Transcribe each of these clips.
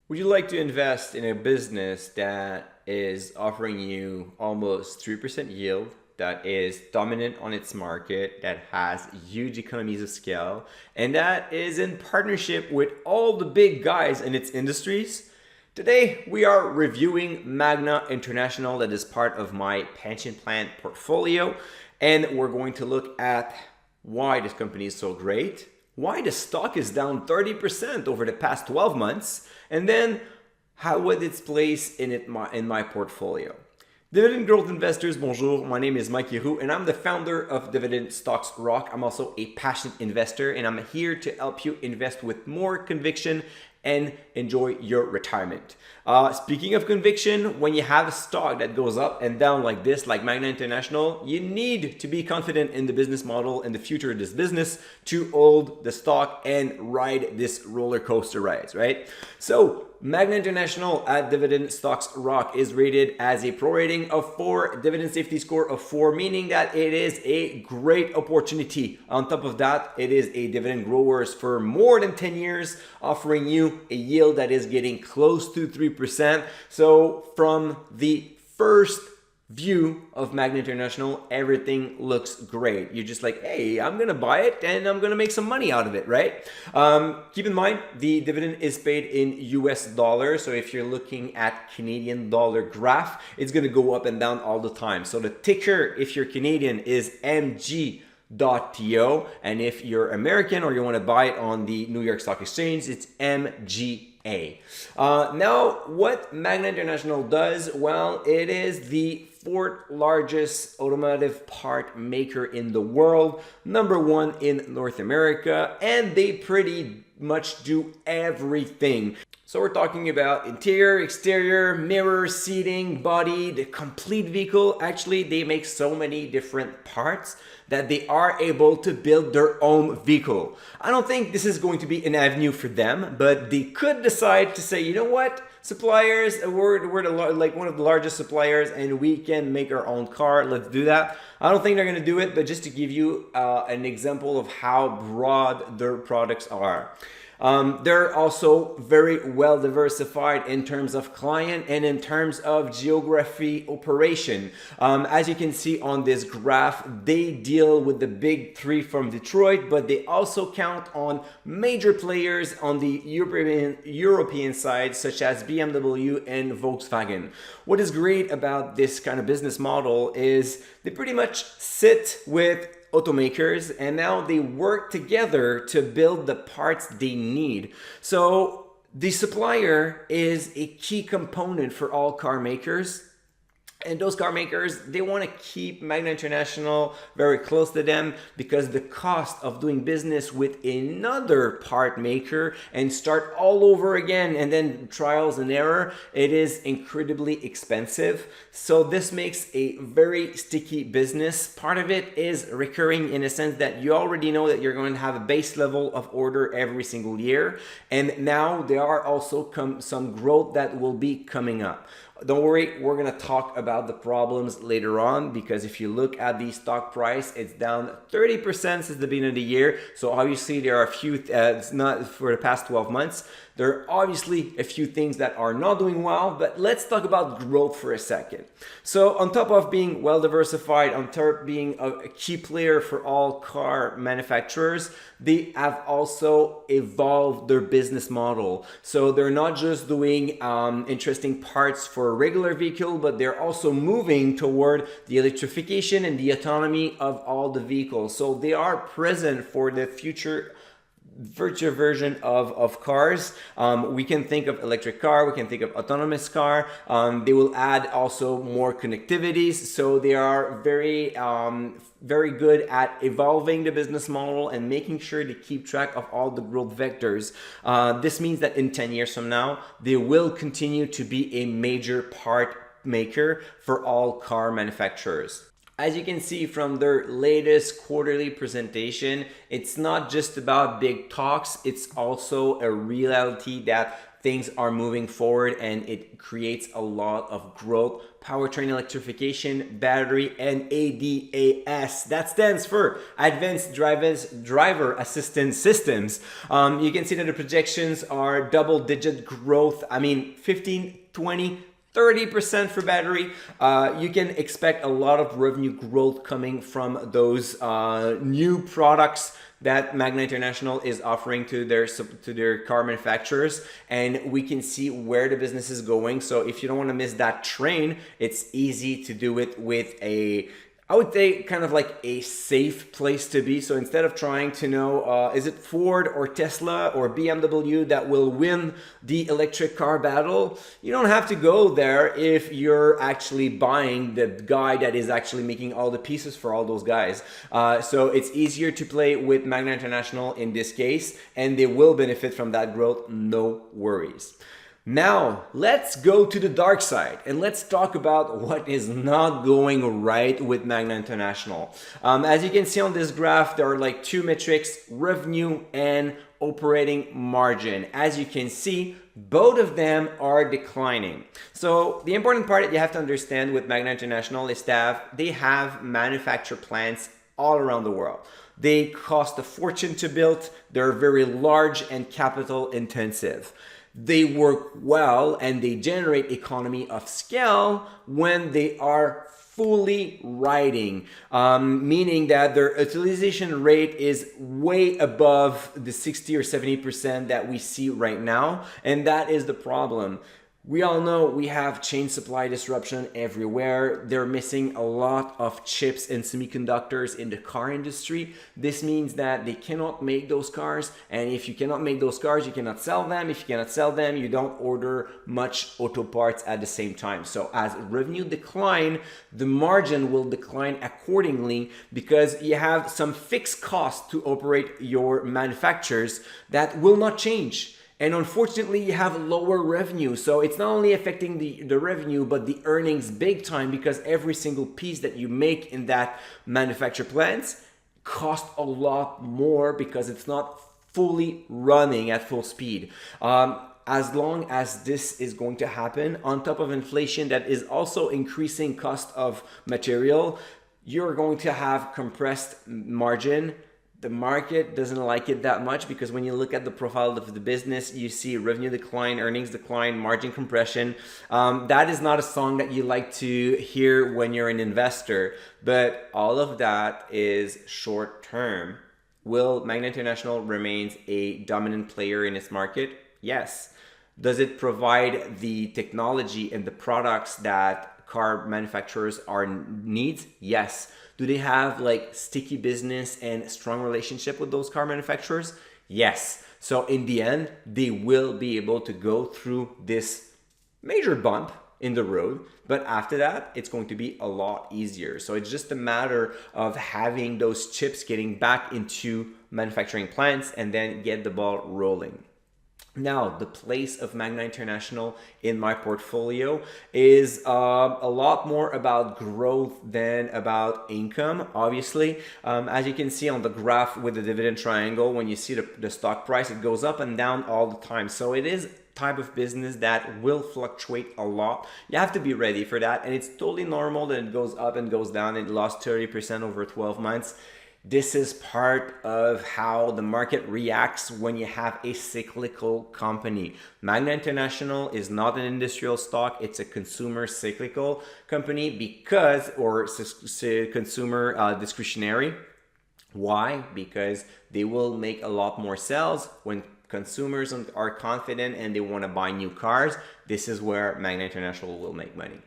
Would you like to invest in a business that is offering you almost 3% yield, that is dominant on its market, that has huge economies of scale, and that is in partnership with all the big guys in its industries? Today, we are reviewing Magna International, that is part of my pension plan portfolio, and we're going to look at why this company is so great, why the stock is down 30% over the past 12 months, and then what its place in my portfolio. Dividend growth investors, bonjour. My name is Mike Giroux, and I'm the founder of Dividend Stocks Rock. I'm also a passionate investor, and I'm here to help you invest with more conviction and enjoy your retirement. Speaking of conviction, when you have a stock that goes up and down like this, like Magna International, you need to be confident in the business model and the future of this business to hold the stock and ride this roller coaster ride, right? So Magna International at Dividend Stocks Rock is rated as a pro rating of 4, dividend safety score of 4, meaning that it is a great opportunity. On top of that, it is a dividend growers for more than 10 years, offering you a yield that is getting close to 3%. So from the first view of Magna International, everything looks great. You're just like, hey, I'm gonna buy it and I'm gonna make some money out of it, right? Keep in mind, the dividend is paid in US dollars. So if you're looking at Canadian dollar graph, it's gonna go up and down all the time. So the ticker, if you're Canadian, is MG.TO, and if you're American or you want to buy it on the New York Stock Exchange, it's MGA. Now, what Magna International does, well, it is the 4th largest automotive part maker in the world, #1 in North America, and they pretty much do everything. So we're talking about interior, exterior, mirror, seating, body, the complete vehicle. Actually, they make so many different parts that they are able to build their own vehicle. I don't think this is going to be an avenue for them, but they could decide to say, you know what, suppliers, we're like one of the largest suppliers and we can make our own car, let's do that. I don't think they're gonna do it, but just to give you an example of how broad their products are. They're also very well diversified in terms of client and in terms of geography operation. As you can see on this graph, they deal with the big 3 from Detroit, but they also count on major players on the European side, such as BMW and Volkswagen. What is great about this kind of business model is they pretty much sit with automakers and now they work together to build the parts they need. So the supplier is a key component for all car makers. And those car makers, they want to keep Magna International very close to them because the cost of doing business with another part maker and start all over again and then trials and error, it is incredibly expensive. So this makes a very sticky business. Part of it is recurring in a sense that you already know that you're going to have a base level of order every single year. And now there are also some growth that will be coming up. Don't worry, we're going to talk about the problems later on because if you look at the stock price, it's down 30% since the beginning of the year. So obviously there are a few, it's not for the past 12 months. There are obviously a few things that are not doing well, but let's talk about growth for a second. So on top of being well diversified, on top of being a key player for all car manufacturers, they have also evolved their business model. So they're not just doing interesting parts for a regular vehicle, but they're also moving toward the electrification and the autonomy of all the vehicles. So they are present for the future virtual version of cars. We can think of electric car, we can think of autonomous car. They will add also more connectivities. So they are very good at evolving the business model and making sure to keep track of all the growth vectors. This means that in 10 years from now, they will continue to be a major part maker for all car manufacturers. As you can see from their latest quarterly presentation, it's not just about big talks, it's also a reality that things are moving forward and it creates a lot of growth. Powertrain Electrification, battery, and ADAS. That stands for Advanced Driver Assistance Systems. You can see that the projections are double-digit growth. I mean, 15, 20, 30% for battery. You can expect a lot of revenue growth coming from those new products that Magna International is offering to their car manufacturers, and we can see where the business is going. So if you don't want to miss that train, it's easy to do it with I would say kind of like a safe place to be. So instead of trying to know, is it Ford or Tesla or BMW that will win the electric car battle? You don't have to go there if you're actually buying the guy that is actually making all the pieces for all those guys. So it's easier to play with Magna International in this case, and they will benefit from that growth, no worries. Now, let's go to the dark side and let's talk about what is not going right with Magna International. As you can see on this graph, there are like two metrics, revenue and operating margin. As you can see, both of them are declining. So the important part that you have to understand with Magna International is that they have manufacture plants all around the world. They cost a fortune to build. They're very large and capital intensive. They work well and they generate economy of scale when they are fully riding, meaning that their utilization rate is way above the 60 or 70% that we see right now, and that is the problem. We all know we have chain supply disruption everywhere. They're missing a lot of chips and semiconductors in the car industry. This means that they cannot make those cars, and if you cannot make those cars, you cannot sell them. If you cannot sell them, you don't order much auto parts at the same time. So as revenue decline, the margin will decline accordingly because you have some fixed costs to operate your manufacturers that will not change. And unfortunately, you have lower revenue. So it's not only affecting the revenue, but the earnings big time, because every single piece that you make in that manufacture plants cost a lot more because it's not fully running at full speed. As long as this is going to happen, on top of inflation that is also increasing cost of material, you're going to have compressed margin. The market doesn't like it that much because when you look at the profile of the business, you see revenue decline, earnings decline, margin compression. That is not a song that you like to hear when you're an investor, but all of that is short term. Will Magna International remain a dominant player in its market? Yes. Does it provide the technology and the products that car manufacturers need? Yes. Do they have like sticky business and strong relationship with those car manufacturers? Yes. So in the end, they will be able to go through this major bump in the road, but after that, it's going to be a lot easier. So it's just a matter of having those chips getting back into manufacturing plants and then get the ball rolling. Now, the place of Magna International in my portfolio is a lot more about growth than about income, obviously. As you can see on the graph with the dividend triangle, when you see the stock price, it goes up and down all the time. So it is type of business that will fluctuate a lot. You have to be ready for that, and it's totally normal that it goes up and goes down. It lost 30% over 12 months. This is part of how the market reacts when you have a cyclical company. Magna International is not an industrial stock, it's a consumer cyclical company or consumer discretionary. Why? Because they will make a lot more sales when consumers are confident and they want to buy new cars. This is where Magna International will make money.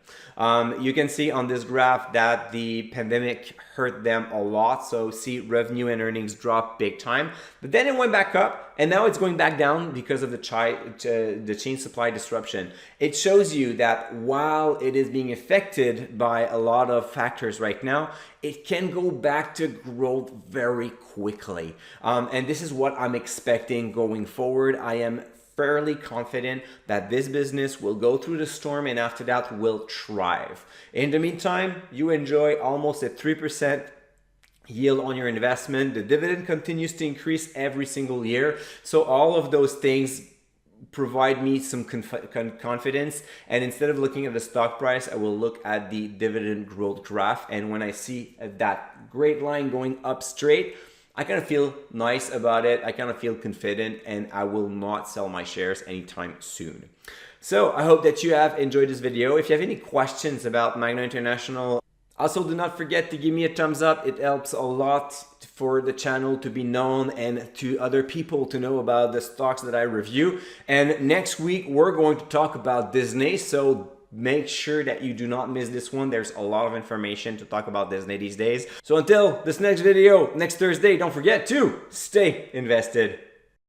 You can see on this graph that the pandemic hurt them a lot. So see revenue and earnings drop big time, but then it went back up and now it's going back down because of the chain supply disruption. It shows you that while it is being affected by a lot of factors right now, it can go back to growth very quickly. And this is what I'm expecting going forward. I am fairly confident that this business will go through the storm and after that will thrive. In the meantime, you enjoy almost a 3% yield on your investment. The dividend continues to increase every single year. So all of those things provide me some confidence, and instead of looking at the stock price, I will look at the dividend growth graph, and when I see that great line going up straight, I kind of feel nice about it. I kind of feel confident, and I will not sell my shares anytime soon. So I hope that you have enjoyed this video. If you have any questions about Magna International, also do not forget to give me a thumbs up. It helps a lot for the channel to be known and to other people to know about the stocks that I review. And next week, we're going to talk about Disney. So make sure that you do not miss this one. There's a lot of information to talk about Disney these days. So until this next video, next Thursday, don't forget to stay invested.